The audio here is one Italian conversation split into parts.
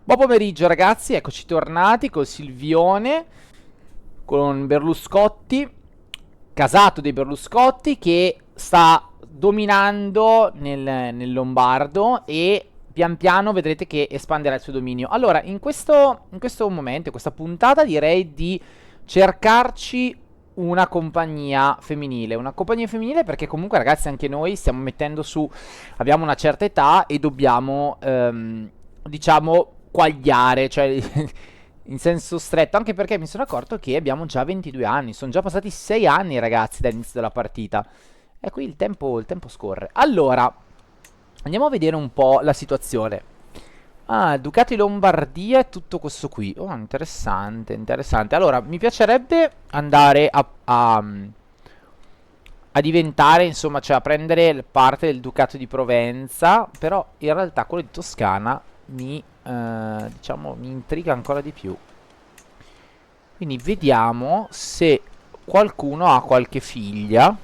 Buon pomeriggio ragazzi, eccoci tornati col Silvione, con Berluscotti, casato dei Berluscotti che sta dominando nel Lombardo e pian piano vedrete che espanderà il suo dominio. Allora, in questo momento, in questa puntata direi di cercarci una compagnia femminile perché comunque ragazzi anche noi stiamo mettendo su, abbiamo una certa età e dobbiamo diciamo quagliare, cioè in senso stretto, anche perché mi sono accorto che abbiamo già 22 anni, sono già passati 6 anni ragazzi dall'inizio della partita e qui il tempo scorre. Allora, andiamo a vedere un po' la situazione. Ah, Ducati Lombardia e tutto questo qui. Oh, interessante, interessante. Allora, mi piacerebbe andare a diventare, insomma, cioè a prendere parte del Ducato di Provenza, però in realtà quello di Toscana diciamo, mi intriga ancora di più. Quindi vediamo se qualcuno ha qualche figlia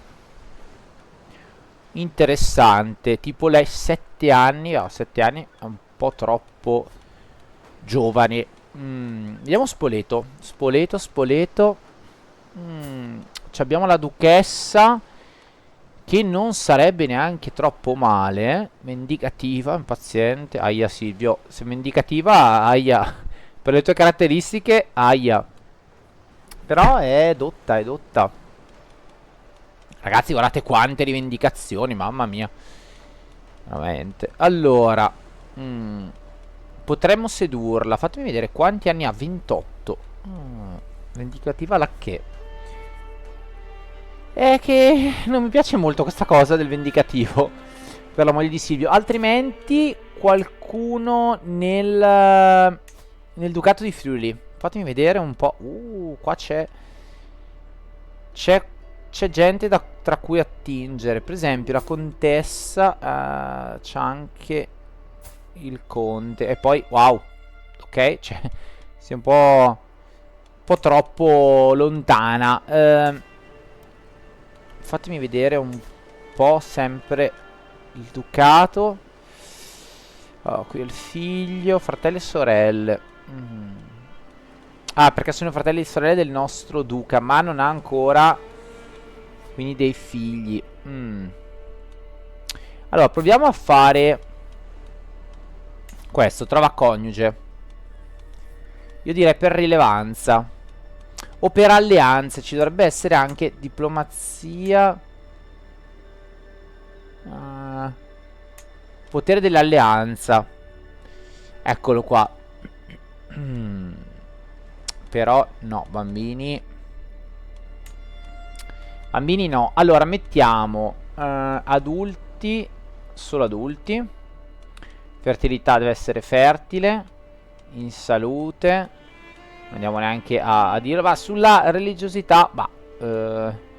interessante, tipo lei 7 anni, 7 anni è un po' troppo giovane. Vediamo Spoleto, Spoleto. Abbiamo la duchessa che non sarebbe neanche troppo male. Vendicativa, impaziente. Aia Silvio, se vendicativa, aia. Per le tue caratteristiche, aia. Però è dotta, è dotta. Ragazzi, guardate quante rivendicazioni, mamma mia. Veramente. Allora, potremmo sedurla. Fatemi vedere quanti anni ha. 28. Vendicativa la che? È che non mi piace molto questa cosa del vendicativo per la moglie di Silvio. Altrimenti qualcuno nel Ducato di Friuli. Fatemi vedere un po'. Qua c'è c'è gente tra cui attingere. Per esempio la contessa, c'ha anche il conte. E poi, wow, ok, cioè, si è un po' troppo lontana. Fatemi vedere un po' sempre il ducato. Oh, qui il figlio, fratelli e sorelle. Ah, perché sono fratelli e sorelle del nostro duca, ma non ha ancora quindi dei figli. Allora, proviamo a fare questo, trova coniuge. Io direi per rilevanza. O per alleanze, ci dovrebbe essere anche diplomazia. Ah, potere dell'alleanza. Eccolo qua. Però no, bambini. Bambini no. Allora mettiamo adulti. Solo adulti. Fertilità deve essere fertile. In salute. Non andiamo neanche a dirlo. Va sulla religiosità.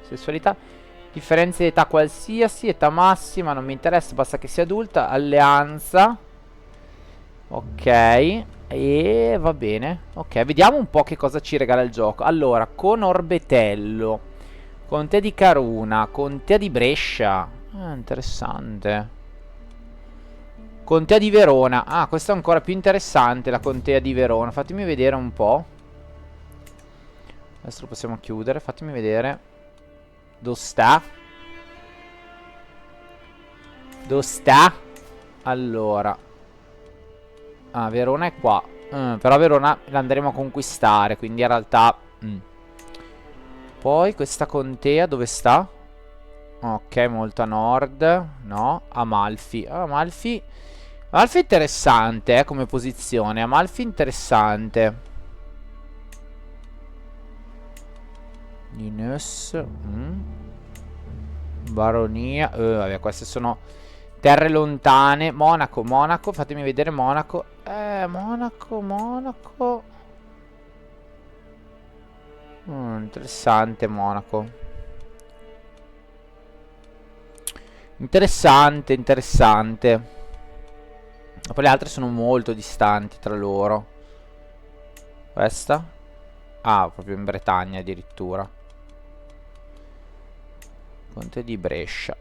Sessualità. Differenze di età qualsiasi. Età massima. Non mi interessa. Basta che sia adulta. Alleanza. Ok. E va bene. Ok. Vediamo un po' che cosa ci regala il gioco. Allora, con Orbetello. Contea di Caruna. Contea di Brescia. Interessante. Contea di Verona. Ah, questa è ancora più interessante, la contea di Verona. Fatemi vedere un po'. Adesso lo possiamo chiudere. Fatemi vedere. Dove sta? Dove sta? Allora. Ah, Verona è qua. Però Verona la andremo a conquistare, quindi in realtà... Poi questa contea dove sta? Ok, molto a nord. No, Amalfi. Amalfi... Amalfi è interessante, come posizione. Amalfi interessante. Linus. Baronia. Vabbè, queste sono terre lontane. Monaco, Monaco. Fatemi vedere Monaco. Monaco, Monaco. Interessante Monaco. Interessante, interessante. Poi le altre sono molto distanti tra loro. Questa? Ah, proprio in Bretagna addirittura. Conte di Brescia.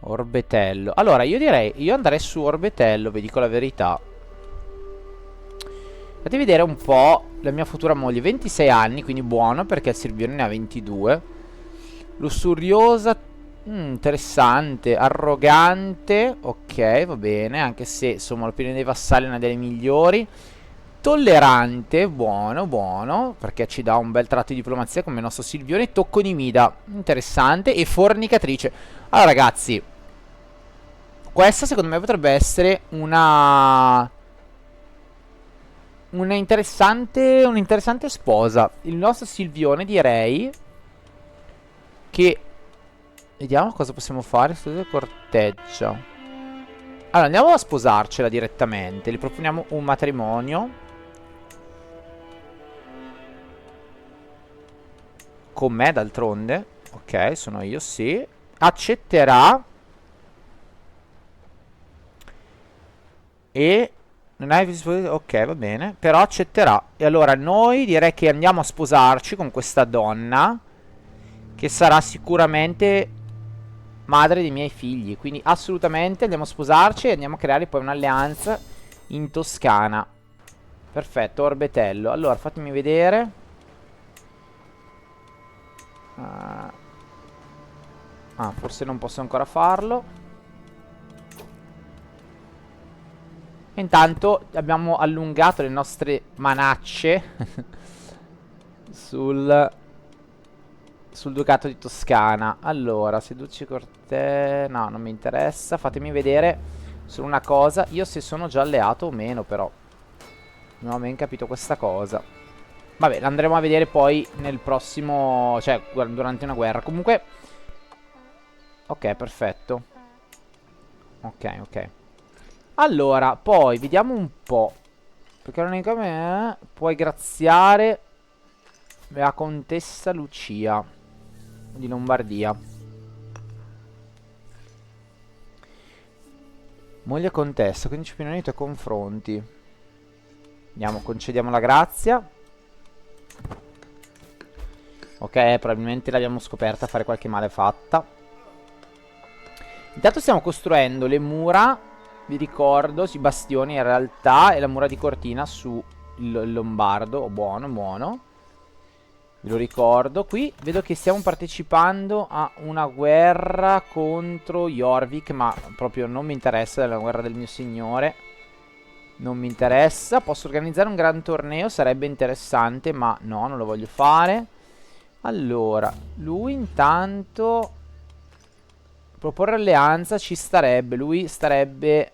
Orbetello. Allora, io direi, io andrei su Orbetello, vi dico la verità. Fate vedere un po' la mia futura moglie. 26 anni, quindi buono, perché il Silvione ne ha 22. Lussuriosa, interessante. Arrogante, ok, va bene. Anche se, insomma, l'opinione dei vassalli è una delle migliori. Tollerante, buono, buono, perché ci dà un bel tratto di diplomazia come il nostro Silvione. Tocconimida, interessante. E fornicatrice. Allora, ragazzi, questa secondo me potrebbe essere un'interessante sposa. Il nostro Silvione, direi che... Vediamo cosa possiamo fare. Studio corteggia. Allora, andiamo a sposarcela direttamente. Gli proponiamo un matrimonio. Con me, d'altronde. Ok, sono io, sì. Accetterà. E... Non hai visto... Ok, va bene. Però accetterà. E allora noi direi che andiamo a sposarci con questa donna, che sarà sicuramente madre dei miei figli. Quindi assolutamente andiamo a sposarci e andiamo a creare poi un'alleanza in Toscana. Perfetto, Orbetello. Allora, fatemi vedere. Forse non posso ancora farlo. Intanto abbiamo allungato le nostre manacce sul Ducato di Toscana. Allora, seduci Corte... No, non mi interessa. Fatemi vedere solo una cosa. Io se sono già alleato o meno, però non ho ben capito questa cosa. Vabbè, l'andremo a vedere poi nel prossimo... Cioè, durante una guerra. Comunque... Ok, perfetto. Ok, ok. Allora, poi vediamo un po'. Perché non è come... Puoi graziare la contessa Lucia di Lombardia. Moglie contessa, quindi ci opinioni nei tuoi confronti. Andiamo, concediamo la grazia. Ok, probabilmente l'abbiamo scoperta a fare qualche malefatta. Intanto stiamo costruendo le mura, vi ricordo, sui bastioni in realtà, e la mura di Cortina su il Lombardo. Oh, buono, buono. Ve lo ricordo. Qui vedo che stiamo partecipando a una guerra contro Jorvik, ma proprio non mi interessa, è la guerra del mio signore. Non mi interessa. Posso organizzare un gran torneo, sarebbe interessante, ma no, non lo voglio fare. Allora, lui intanto... Proporre alleanza ci starebbe. Lui starebbe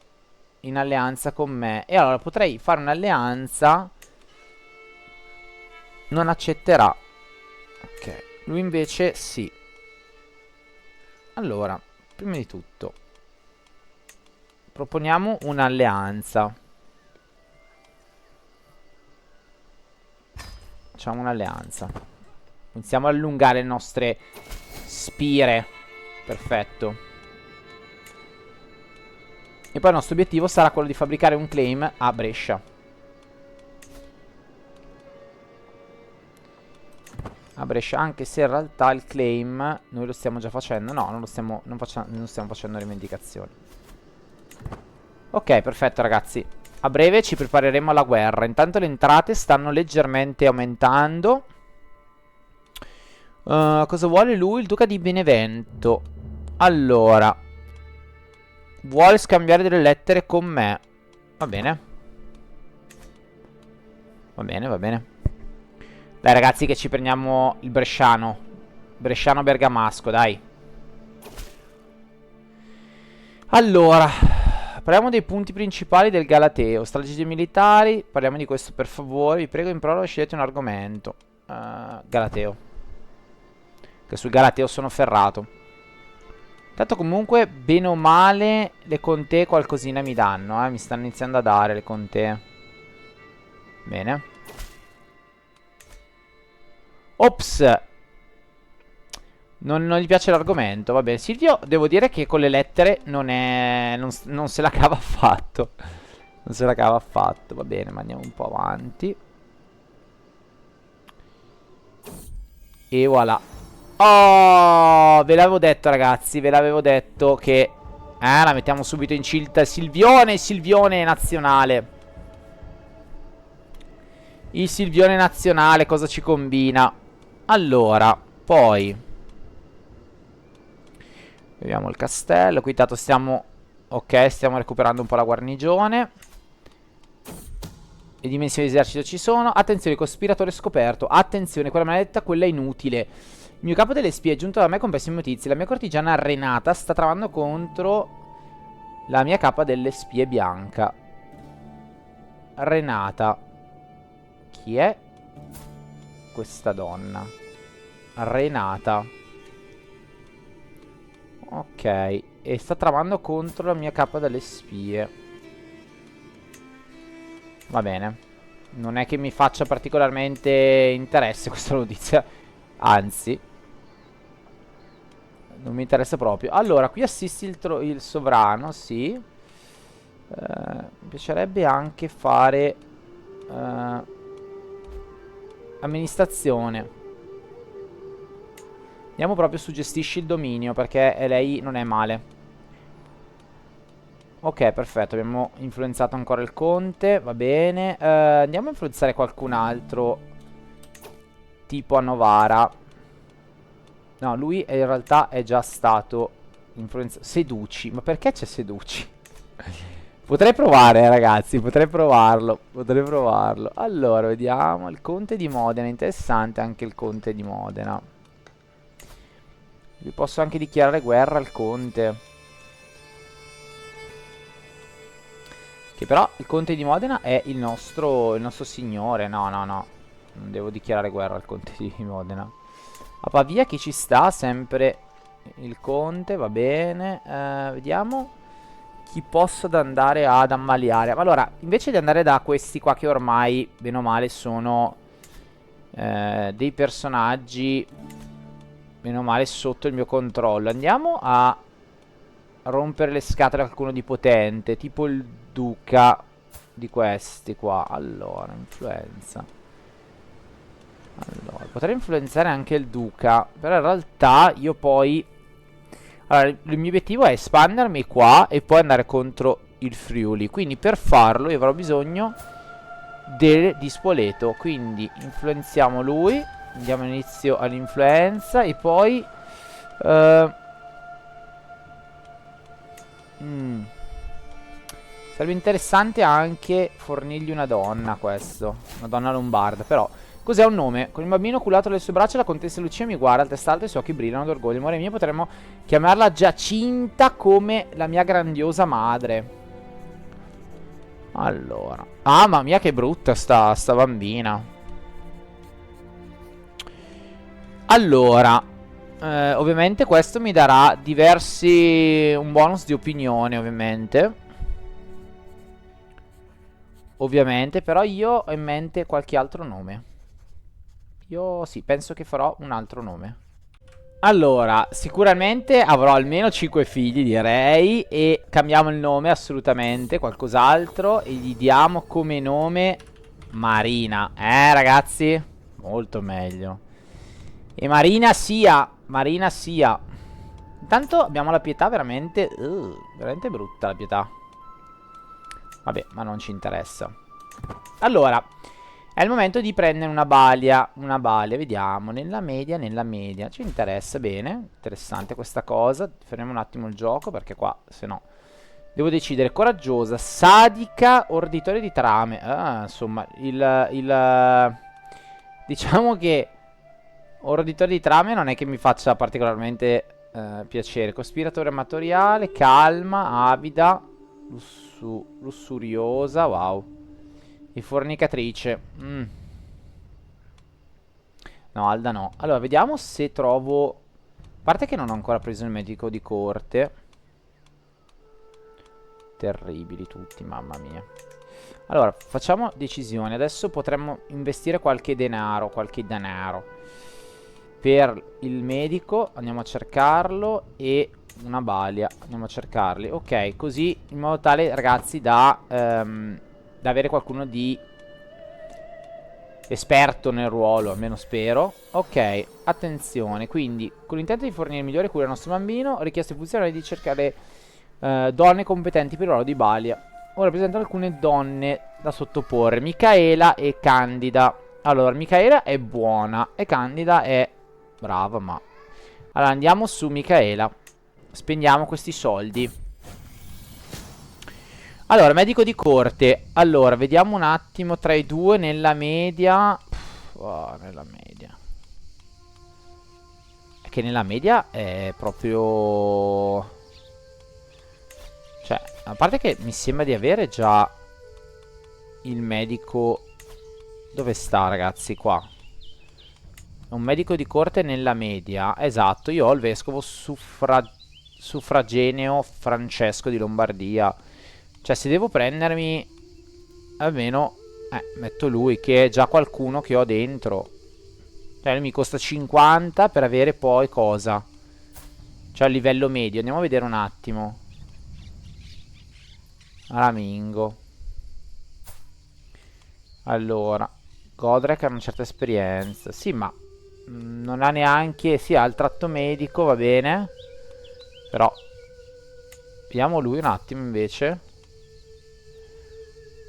in alleanza con me. E allora potrei fare un'alleanza. Non accetterà. Ok. Lui invece sì. Allora, prima di tutto proponiamo un'alleanza. Facciamo un'alleanza. Iniziamo ad allungare le nostre spire. Perfetto. E poi il nostro obiettivo sarà quello di fabbricare un claim a Brescia. A Brescia, anche se in realtà il claim noi lo stiamo già facendo. No, non stiamo facendo rivendicazioni. Ok, perfetto ragazzi. A breve ci prepareremo alla guerra. Intanto le entrate stanno leggermente aumentando. Cosa vuole lui? Il duca di Benevento. Allora, vuole scambiare delle lettere con me. Va bene. Va bene, va bene. Dai ragazzi che ci prendiamo il bresciano. Bresciano bergamasco, dai. Allora, parliamo dei punti principali del Galateo. Strategie militari. Parliamo di questo per favore. Vi prego in prova scegliete un argomento. Galateo. Che sul Galateo sono ferrato. Tanto comunque, bene o male, le contee qualcosina mi danno, mi stanno iniziando a dare le contee. Bene. Ops. Non gli piace l'argomento, va bene. Silvio, devo dire che con le lettere non se la cava affatto. Non se la cava affatto, va bene, ma andiamo un po' avanti. E voilà. Oh, ve l'avevo detto ragazzi, ve l'avevo detto che La mettiamo subito in cilt. Silvione, Silvione nazionale. Il Silvione nazionale cosa ci combina? Allora, poi vediamo il castello. Qui tanto stiamo... Ok, stiamo recuperando un po' la guarnigione. Le dimensioni di esercito ci sono. Attenzione, cospiratore scoperto. Attenzione, quella maledetta, quella inutile. Il mio capo delle spie è giunto da me con pessime notizie. La mia cortigiana Renata sta tramando contro la mia capa delle spie bianca. Renata. Chi è questa donna? Renata. Ok. E sta tramando contro la mia capa delle spie. Va bene. Non è che mi faccia particolarmente interesse questa notizia. Anzi, non mi interessa proprio. Allora, qui assisti il sovrano, sì. Mi piacerebbe anche fare amministrazione. Andiamo proprio su gestisci il dominio, perché lei non è male. Ok, perfetto, abbiamo influenzato ancora il conte, va bene. Andiamo a influenzare qualcun altro, tipo a Novara. No, lui in realtà è già stato influenzato. Seduci, ma perché c'è Seduci? Potrei provare, ragazzi, potrei provarlo, potrei provarlo. Allora, vediamo, il conte di Modena, interessante anche il conte di Modena. Vi posso anche dichiarare guerra al conte. Che però il conte di Modena è il nostro signore. No, no, no. Non devo dichiarare guerra al conte di Modena. A Pavia chi ci sta? Sempre il conte, va bene. Vediamo chi posso andare ad ammaliare. Allora, invece di andare da questi qua che ormai, bene o male, sono dei personaggi, bene o male, sotto il mio controllo. Andiamo a rompere le scatole a qualcuno di potente, tipo il duca di questi qua. Allora, influenza. Allora, potrei influenzare anche il duca, però in realtà io poi... Allora, il mio obiettivo è espandermi qua e poi andare contro il Friuli. Quindi per farlo io avrò bisogno di Spoleto. Quindi influenziamo lui, diamo inizio all'influenza e poi... Sarebbe interessante anche fornirgli una donna, questo. Una donna lombarda, però... Cos'è un nome? Con il bambino culato alle sue braccia la contessa Lucia mi guarda, a testa alta i suoi occhi brillano d'orgoglio. Amore mio, potremmo chiamarla Giacinta come la mia grandiosa madre. Allora. Ah, mamma mia, che brutta sta bambina. Allora. Ovviamente questo mi darà un bonus di opinione, ovviamente. Ovviamente, però io ho in mente qualche altro nome. Io sì, penso che farò un altro nome. Allora, sicuramente avrò almeno 5 figli, direi. E cambiamo il nome assolutamente, qualcos'altro. E gli diamo come nome Marina. Ragazzi? Molto meglio. E Marina sia. Marina sia. Intanto abbiamo la pietà veramente... veramente brutta la pietà. Vabbè, ma non ci interessa. Allora, è il momento di prendere una balia. Una balia, vediamo. Nella media. Ci interessa, bene. Interessante questa cosa. Fermiamo un attimo il gioco, perché qua, se no... Devo decidere. Coraggiosa, sadica, orditore di trame. Insomma, diciamo che... Orditore di trame non è che mi faccia particolarmente piacere. Cospiratore amatoriale, calma, avida, lussuriosa, wow. E fornicatrice. No, Alda no. Allora, vediamo se trovo... A parte che non ho ancora preso il medico di corte. Terribili tutti, mamma mia. Allora, facciamo decisioni. Adesso potremmo investire qualche denaro. Per il medico andiamo a cercarlo. E una balia, andiamo a cercarli. Ok, così in modo tale, ragazzi, da avere qualcuno di esperto nel ruolo, almeno spero. Ok, attenzione. Quindi, con l'intento di fornire migliore cura al nostro bambino, ho richiesto ai funzionari di cercare Donne competenti per il ruolo di Balia. Ora presentano alcune donne da sottoporre. Micaela e Candida. Allora, Micaela è buona e Candida è brava, ma... Allora, andiamo su Micaela. Spendiamo questi soldi. Allora, medico di corte. Allora, vediamo un attimo tra i due nella media. Nella media. È che nella media è proprio... Cioè, a parte che mi sembra di avere già il medico... Dove sta, ragazzi? Qua. Un medico di corte nella media. Esatto, io ho il vescovo suffrageneo Francesco di Lombardia. Cioè, se devo prendermi... Almeno... metto lui, che è già qualcuno che ho dentro. Cioè, lui mi costa 50 per avere poi cosa? Cioè, a livello medio. Andiamo a vedere un attimo. Aramingo. Allora, Godrek ha una certa esperienza. Sì, ma non ha neanche... Sì, ha il tratto medico, va bene. Però vediamo lui un attimo invece.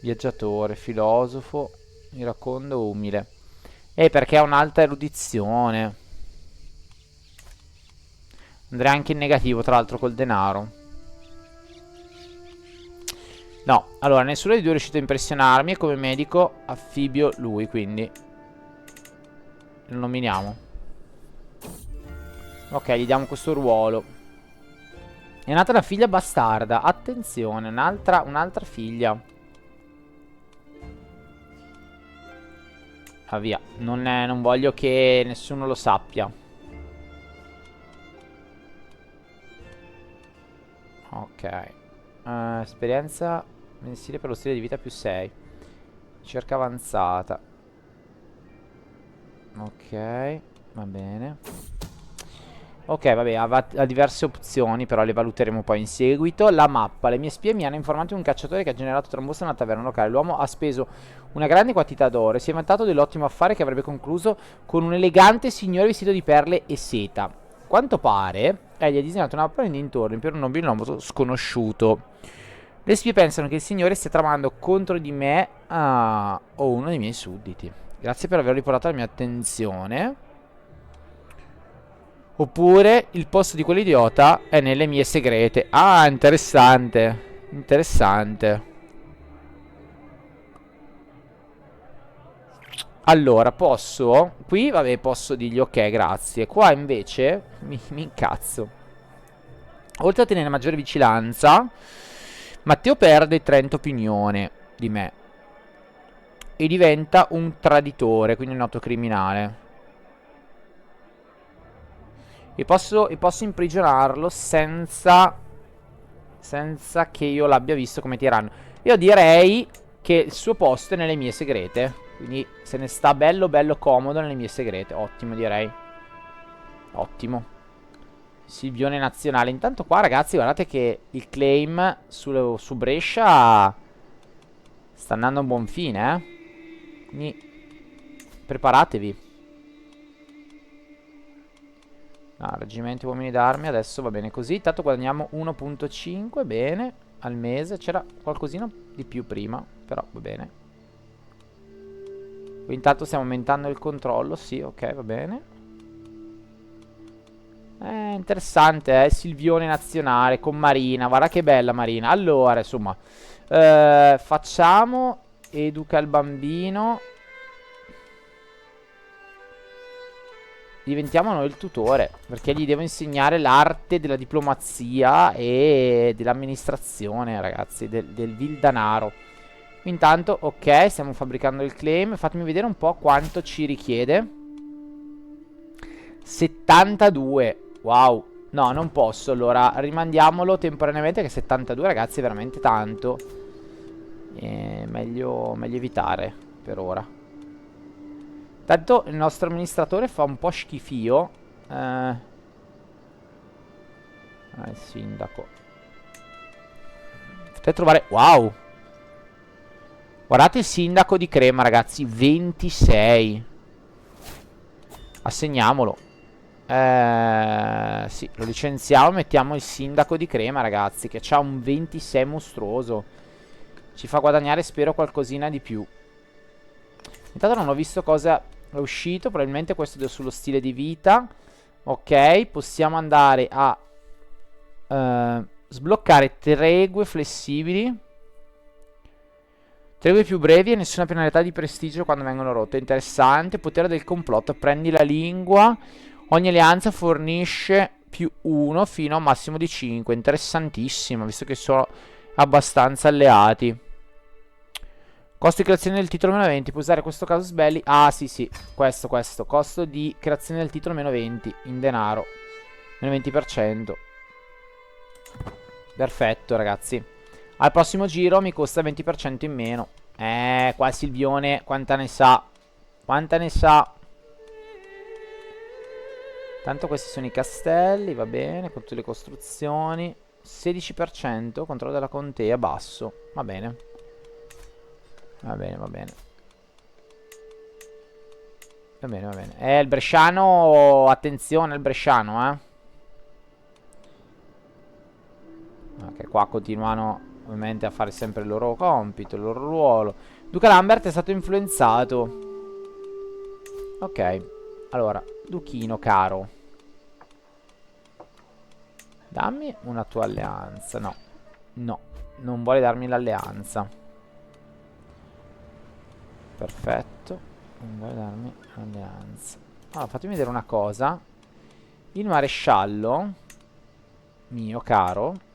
Viaggiatore, filosofo, iracondo, umile. Perché ha un'alta erudizione. Andrei anche in negativo, tra l'altro, col denaro. No, allora, nessuno dei due è riuscito a impressionarmi. E come medico, affibio lui, quindi lo nominiamo. Ok, gli diamo questo ruolo. È nata una figlia bastarda. Attenzione, un'altra figlia. Ah, via. Non voglio che nessuno lo sappia. Ok. Esperienza mensile per lo stile di vita più 6. Ricerca avanzata. Ok, va bene. Ok, vabbè, ha diverse opzioni, però le valuteremo poi in seguito. La mappa. Le mie spie mi hanno informato di un cacciatore che ha generato trambusto nella taverna locale. L'uomo ha speso una grande quantità d'oro e si è vantato dell'ottimo affare che avrebbe concluso con un elegante signore vestito di perle e seta. Quanto pare, egli ha disegnato una mappa nei dintorni per un nobilomo sconosciuto. Le spie pensano che il signore stia tramando contro di me o uno dei miei sudditi. Grazie per averlo riportato alla mia attenzione. Oppure il posto di quell'idiota è nelle mie segrete. Ah, interessante. Interessante. Allora, posso... Qui, vabbè, posso dirgli ok, grazie. Qua, invece, mi incazzo. Oltre a tenere maggiore vigilanza, Matteo perde 30 opinione di me. E diventa un traditore, quindi un autocriminale. E posso imprigionarlo senza che io l'abbia visto come tiranno. Io direi che il suo posto è nelle mie segrete. Quindi se ne sta bello bello comodo nelle mie segrete. Ottimo, direi. Ottimo. Silvione nazionale. Intanto qua, ragazzi, guardate che il claim su Brescia sta andando a un buon fine, eh. Quindi preparatevi. Reggimento uomini d'armi. Adesso va bene così. Intanto guadagniamo 1.5. Bene. Al mese. C'era qualcosina di più prima, però va bene. Qui intanto stiamo aumentando il controllo. Sì, ok, va bene. Interessante, Silvione nazionale con Marina. Guarda che bella Marina. Allora, insomma, facciamo educa il bambino. Diventiamo noi il tutore, perché gli devo insegnare l'arte della diplomazia e dell'amministrazione, ragazzi, del vil danaro. Intanto, ok, stiamo fabbricando il claim. Fatemi vedere un po' quanto ci richiede. 72. Wow. No, non posso. Allora, rimandiamolo temporaneamente, che 72, ragazzi, è veramente tanto. Meglio evitare per ora. Tanto il nostro amministratore fa un po' schifio. Il sindaco. Potete trovare... Wow. Guardate il sindaco di Crema, ragazzi. 26. Assegniamolo. Sì, lo licenziamo. Mettiamo il sindaco di Crema, ragazzi, che ha un 26 mostruoso. Ci fa guadagnare, spero, qualcosina di più. Intanto non ho visto cosa è uscito. Probabilmente questo è sullo stile di vita. Ok, possiamo andare a sbloccare tregue flessibili. Tregue più brevi e nessuna penalità di prestigio quando vengono rotte. Interessante. Potere del complotto. Prendi la lingua. Ogni alleanza fornisce più 1 fino a un massimo di 5. Interessantissimo, visto che sono abbastanza alleati. Costo di creazione del titolo meno 20. Puoi usare questo casus belli. Ah, sì, sì. Questo. Costo di creazione del titolo meno 20 in denaro. Meno 20%. Perfetto, ragazzi. Al prossimo giro mi costa 20% in meno. Qua Silvione, quanta ne sa? Quanta ne sa? Tanto questi sono i castelli, va bene, con tutte le costruzioni. 16%, controllo della contea, basso. Va bene. Va bene. Va bene. Il bresciano, attenzione al bresciano, Ok, qua continuano ovviamente a fare sempre il loro compito, il loro ruolo. Duca Lambert è stato influenzato. Ok, allora, Duchino caro, dammi una tua alleanza. No, non vuole darmi l'alleanza. Perfetto, non vuole darmi l'alleanza. Allora, fatemi vedere una cosa. Il maresciallo mio caro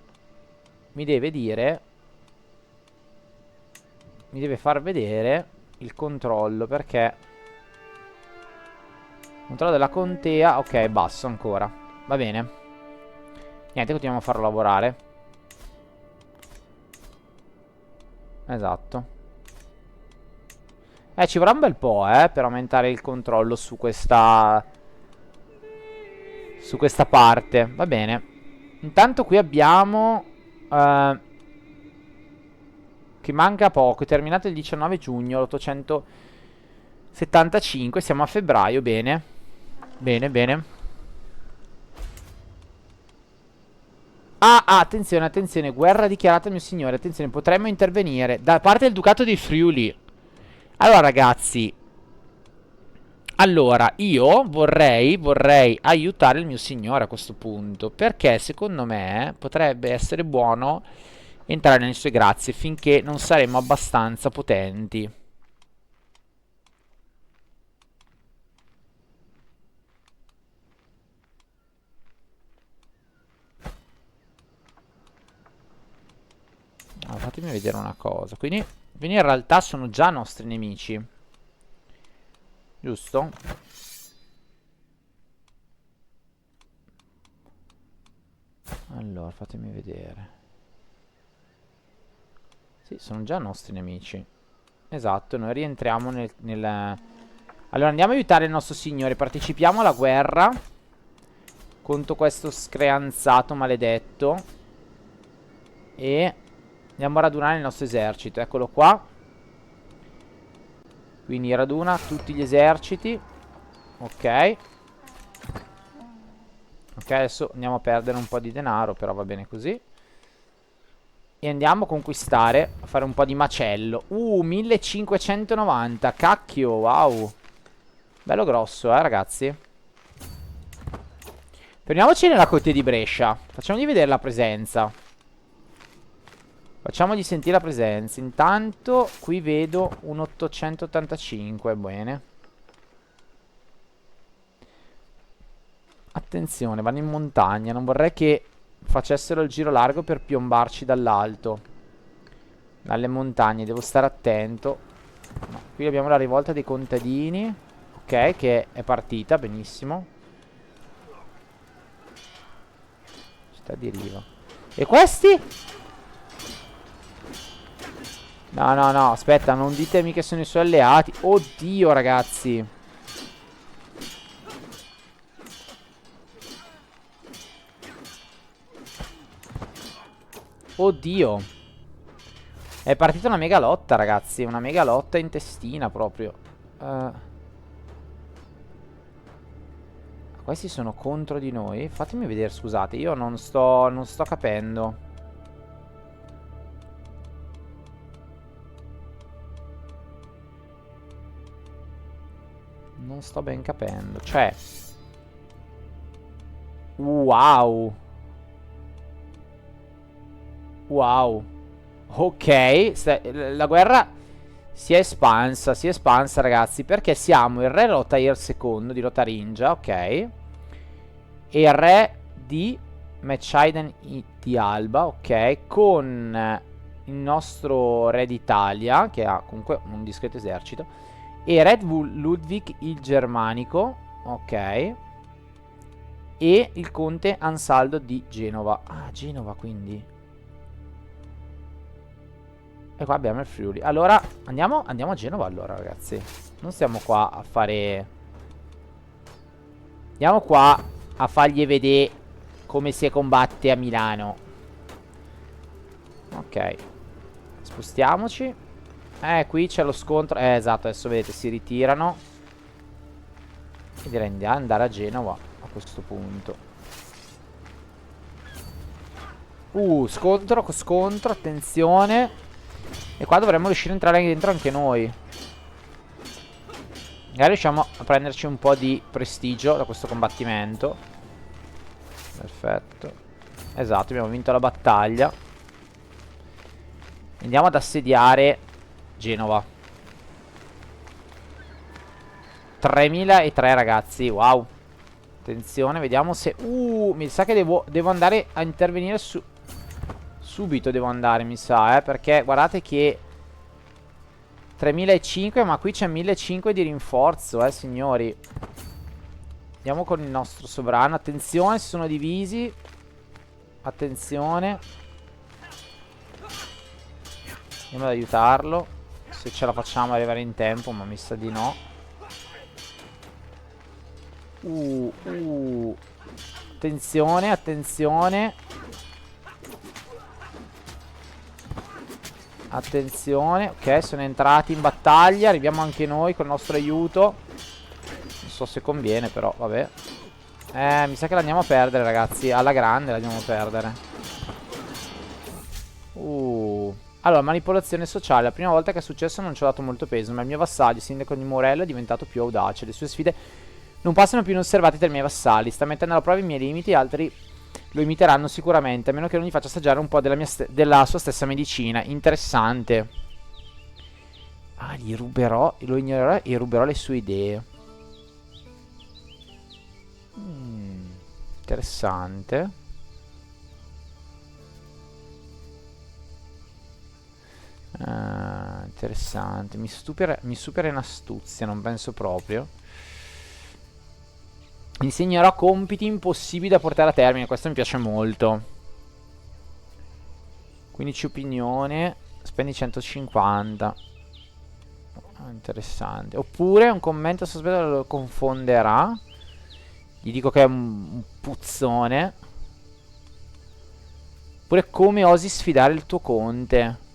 mi deve dire, mi deve far vedere il controllo, perché controllo della contea, ok, è basso ancora. Va bene. Niente, continuiamo a farlo lavorare. Esatto. Ci vorrà un bel po', per aumentare il controllo su questa parte. Va bene. Intanto qui abbiamo che manca poco. È terminato il 19 giugno, l'875. Siamo a febbraio, bene. Bene. Attenzione. Guerra dichiarata, mio signore. Attenzione, potremmo intervenire da parte del Ducato di Friuli. Allora, ragazzi. Allora, io vorrei aiutare il mio signore a questo punto, perché secondo me potrebbe essere buono entrare nelle sue grazie finché non saremo abbastanza potenti. Allora, fatemi vedere una cosa. Quindi in realtà sono già nostri nemici, giusto? Allora, fatemi vedere. Sì, sono già nostri nemici. Esatto, noi rientriamo Allora, andiamo a aiutare il nostro signore. Partecipiamo alla guerra contro questo screanzato maledetto. E andiamo a radunare il nostro esercito. Eccolo qua. Quindi raduna tutti gli eserciti. Ok. Ok, adesso andiamo a perdere un po' di denaro, però va bene così. E andiamo a conquistare, a fare un po' di macello. 1590, cacchio, wow. Bello grosso, ragazzi. Fermiamoci nella corte di Brescia. Facciamogli vedere la presenza. Facciamogli sentire la presenza. Intanto qui vedo un 885, bene. Attenzione, vanno in montagna. Non vorrei che facessero il giro largo per piombarci dall'alto, dalle montagne. Devo stare attento. No, qui abbiamo la rivolta dei contadini. Ok, che è partita, benissimo. Città di Riva. E questi? No, aspetta, non ditemi che sono i suoi alleati. Oddio, ragazzi. Oddio. È partita una mega lotta, ragazzi. Una mega lotta intestina proprio. Questi sono contro di noi. Fatemi vedere, scusate, io non sto capendo. Non sto ben capendo. Cioè, wow. Wow. Ok, la guerra si è espansa ragazzi, perché siamo il re Lotair II di Lotaringia, ok? E il re di Mechaiden di Alba, ok? Con il nostro re d'Italia, che ha comunque un discreto esercito, e Red Ludwig il Germanico, ok? E il conte Ansaldo di Genova. Ah, Genova quindi. E qua abbiamo il Friuli. Allora, andiamo a Genova allora, ragazzi. Non stiamo qua a fare... Andiamo qua a fargli vedere come si combatte a Milano. Ok. Spostiamoci. Qui c'è lo scontro. Esatto, adesso vedete, si ritirano. E direi di andare a Genova a questo punto. Scontro, attenzione. E qua dovremmo riuscire a entrare dentro anche noi. Magari riusciamo a prenderci un po' di prestigio da questo combattimento. Perfetto. Esatto, abbiamo vinto la battaglia. Andiamo ad assediare Genova. 3003 ragazzi, wow. Attenzione, vediamo se... mi sa che devo andare a intervenire subito devo andare, mi sa, perché guardate che 3005, ma qui c'è 1500 di rinforzo, signori. Andiamo con il nostro sovrano. Attenzione, si sono divisi. Attenzione. Andiamo ad aiutarlo. Se ce la facciamo arrivare in tempo, ma mi sa di no. Attenzione, attenzione. Attenzione. Ok, sono entrati in battaglia. Arriviamo anche noi col nostro aiuto. Non so se conviene, però vabbè. Mi sa che l'andiamo a perdere, ragazzi. Alla grande l'andiamo a perdere. Allora, manipolazione sociale. La prima volta che è successo non ci ho dato molto peso, ma il mio vassaggio, sindaco di Morello, è diventato più audace. Le sue sfide non passano più inosservate dai miei vassalli. Sta mettendo alla prova i miei limiti, altri lo imiteranno sicuramente, a meno che non gli faccia assaggiare un po' della sua stessa medicina. Interessante. Gli ruberò, lo ignorerò e ruberò le sue idee. Interessante. Interessante. Mi supera in astuzia, non penso proprio. Insegnerò compiti impossibili da portare a termine. Questo mi piace molto. 15 opinione. Spendi 150. Interessante. Oppure un commento sospetto lo confonderà. Gli dico che è un puzzone. Oppure come osi sfidare il tuo conte.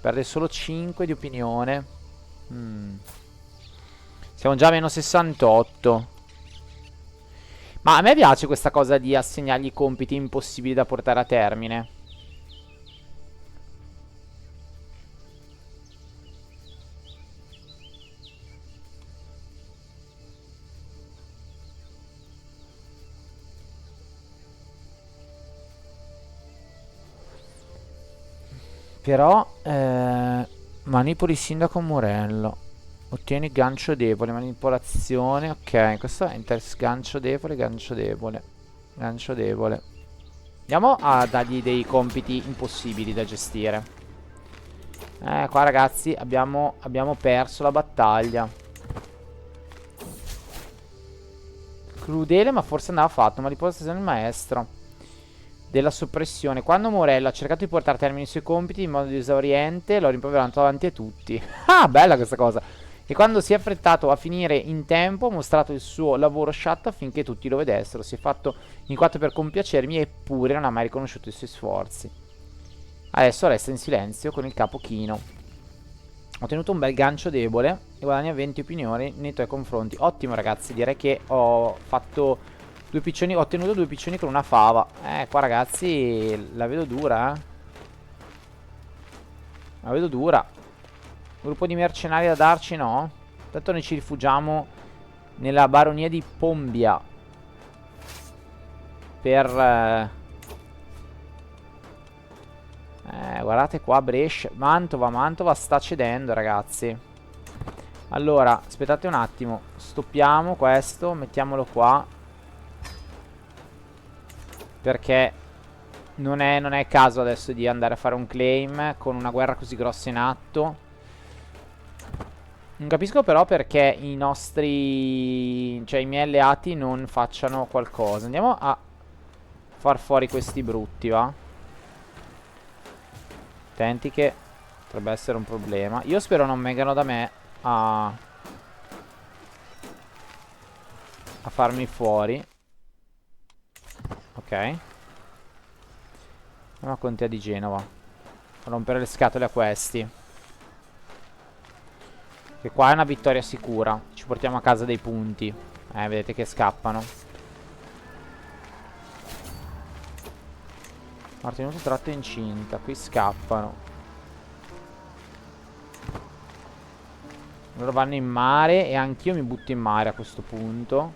Perde solo 5 di opinione. Siamo già a meno 68. Ma a me piace questa cosa di assegnargli compiti impossibili da portare a termine. Però manipoli il sindaco Morello. Ottieni gancio debole, manipolazione. Ok, questo è gancio debole, gancio debole. Gancio debole. Andiamo a dargli dei compiti impossibili da gestire. Qua ragazzi abbiamo perso la battaglia. Crudele, ma forse andava fatto. Manipolazione del maestro. Della soppressione. Quando Morello ha cercato di portare a termine i suoi compiti in modo esauriente, l'ho rimproverato davanti a tutti. Bella questa cosa. E quando si è affrettato a finire in tempo, ha mostrato il suo lavoro sciatto affinché tutti lo vedessero. Si è fatto in quattro per compiacermi, eppure non ha mai riconosciuto i suoi sforzi. Adesso resta in silenzio con il capo chino. Ho tenuto un bel gancio debole e guadagna 20 opinioni nei tuoi confronti. Ottimo ragazzi, direi che ho fatto due piccioni, ho ottenuto due piccioni con una fava. Qua ragazzi la vedo dura, eh. La vedo dura. Gruppo di mercenari da darci, no? Tanto noi ci rifugiamo nella baronia di Pombia per... guardate qua Brescia, Mantova sta cedendo ragazzi. Allora, aspettate un attimo. Stoppiamo questo, mettiamolo qua. Perché non è il caso adesso di andare a fare un claim con una guerra così grossa in atto. Non capisco però perché i nostri... cioè i miei alleati non facciano qualcosa. Andiamo a far fuori questi brutti, va? Attenti che potrebbe essere un problema. Io spero non vengano da me a farmi fuori. Ok. Andiamo a Contea di Genova. A rompere le scatole a questi. Che qua è una vittoria sicura. Ci portiamo a casa dei punti. Vedete che scappano. Ha tenuto tratta incinta. Qui scappano. Loro vanno in mare e anch'io mi butto in mare a questo punto.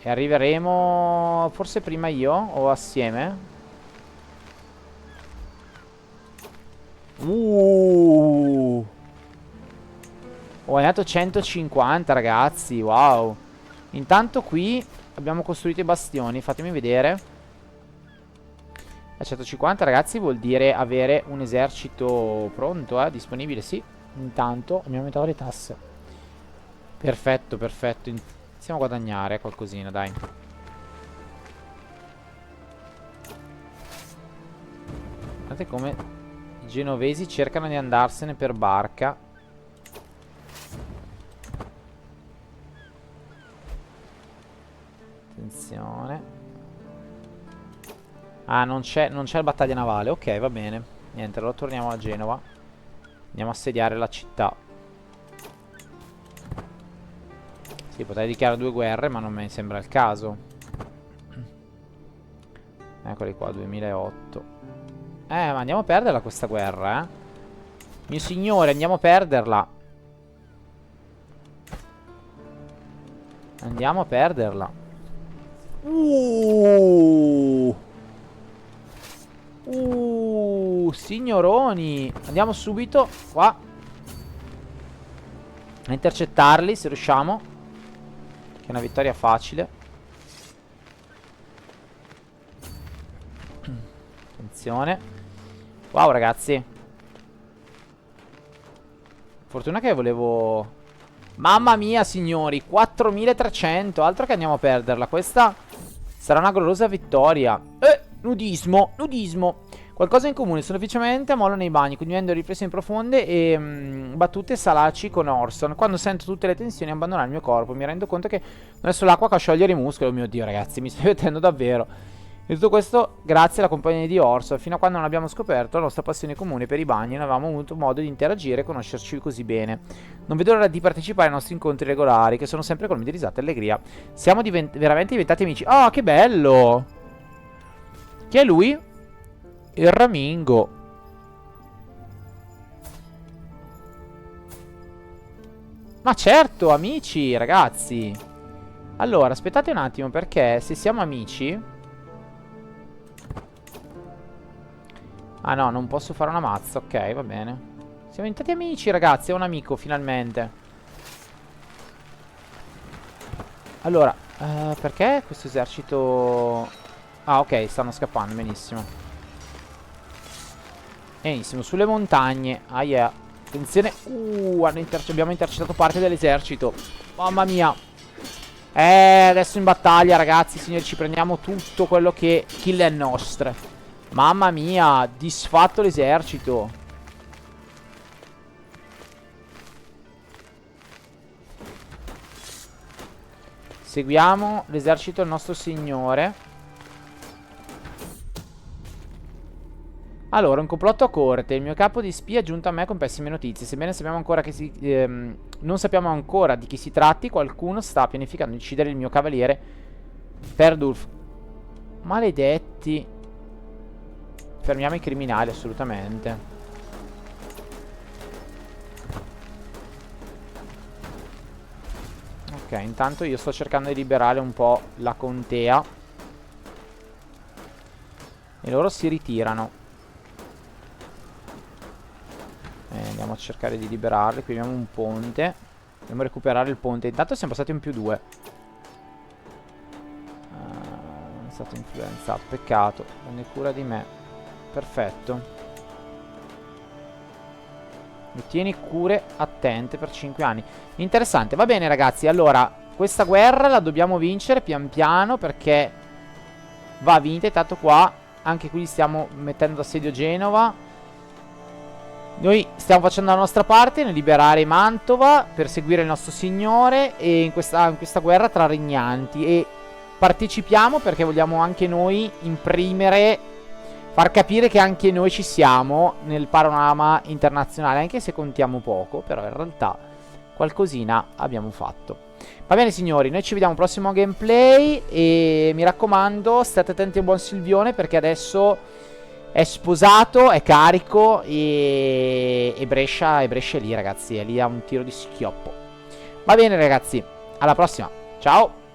E arriveremo forse prima io o assieme. Ho guadagnato 150 ragazzi. Wow. Intanto qui abbiamo costruito i bastioni. Fatemi vedere. 150 ragazzi vuol dire avere un esercito pronto, disponibile, sì. Intanto abbiamo aumentato le tasse. Perfetto, perfetto. Iniziamo a guadagnare qualcosina, dai. Guardate come i genovesi cercano di andarsene per barca. Attenzione. Ah, non c'è la battaglia navale. Ok, va bene. Niente, allora torniamo a Genova. Andiamo a assediare la città. Sì, potrei dichiarare due guerre, ma non mi sembra il caso. Eccoli qua, 2008. Ma andiamo a perderla questa guerra, eh. Mio signore, andiamo a perderla. Andiamo a perderla. Signoroni. Andiamo subito qua a intercettarli se riusciamo. Che è una vittoria facile. Attenzione. Wow ragazzi. Fortuna che volevo... Mamma mia signori, 4300. Altro che andiamo a perderla. Questa sarà una gloriosa vittoria. Nudismo, nudismo. Qualcosa in comune, sono ufficialmente a mollo nei bagni, condividendo riflessioni profonde e battute salaci con Orson. Quando sento tutte le tensioni abbandonare il mio corpo, mi rendo conto che non è solo l'acqua che a sciogliere i muscoli. Oh mio Dio ragazzi, mi sto divertendo davvero. E tutto questo grazie alla compagnia di Orson. Fino a quando non abbiamo scoperto la nostra passione comune per i bagni, non avevamo avuto modo di interagire e conoscerci così bene. Non vedo l'ora di partecipare ai nostri incontri regolari, che sono sempre colmi di risate e allegria. Siamo veramente diventati amici. Oh, che bello! Chi è lui? Il Ramingo. Ma certo, amici, ragazzi. Allora, aspettate un attimo, perché se siamo amici... Ah no, non posso fare una mazza, ok, va bene. Siamo diventati amici, ragazzi, è un amico, finalmente. Allora, perché questo esercito... Ah, ok, stanno scappando, benissimo. Benissimo, sulle montagne. Ah yeah. Attenzione. Abbiamo intercettato parte dell'esercito. Mamma mia. Adesso in battaglia, ragazzi, signori, ci prendiamo tutto quello che kill è nostre. Mamma mia, disfatto l'esercito. Seguiamo l'esercito del nostro signore. Allora, un complotto a corte. Il mio capo di spia è giunto a me con pessime notizie. Sebbene sappiamo ancora che non sappiamo ancora di chi si tratti, qualcuno sta pianificando di uccidere il mio cavaliere Perdulf. Maledetti. Fermiamo i criminali, assolutamente. Ok, intanto io sto cercando di liberare un po' la contea. E loro si ritirano. Andiamo a cercare di liberarli. Qui abbiamo un ponte. Dobbiamo recuperare il ponte. Intanto siamo passati un +2. È stato influenzato. Peccato. Prende cura di me. Perfetto. Mi tieni cure attente per 5 anni. Interessante. Va bene ragazzi. Allora, questa guerra la dobbiamo vincere pian piano, perché va vinta. Intanto qua, anche qui stiamo mettendo assedio Genova. Noi stiamo facendo la nostra parte nel liberare Mantova, per seguire il nostro signore, e in questa guerra tra regnanti. E partecipiamo perché vogliamo anche noi imprimere, far capire che anche noi ci siamo nel panorama internazionale, anche se contiamo poco, però in realtà qualcosina abbiamo fatto. Va bene signori, noi ci vediamo al prossimo gameplay e mi raccomando, state attenti a buon Silvione, perché adesso è sposato, è carico e Brescia è lì ragazzi, è lì a un tiro di schioppo. Va bene ragazzi, alla prossima, ciao!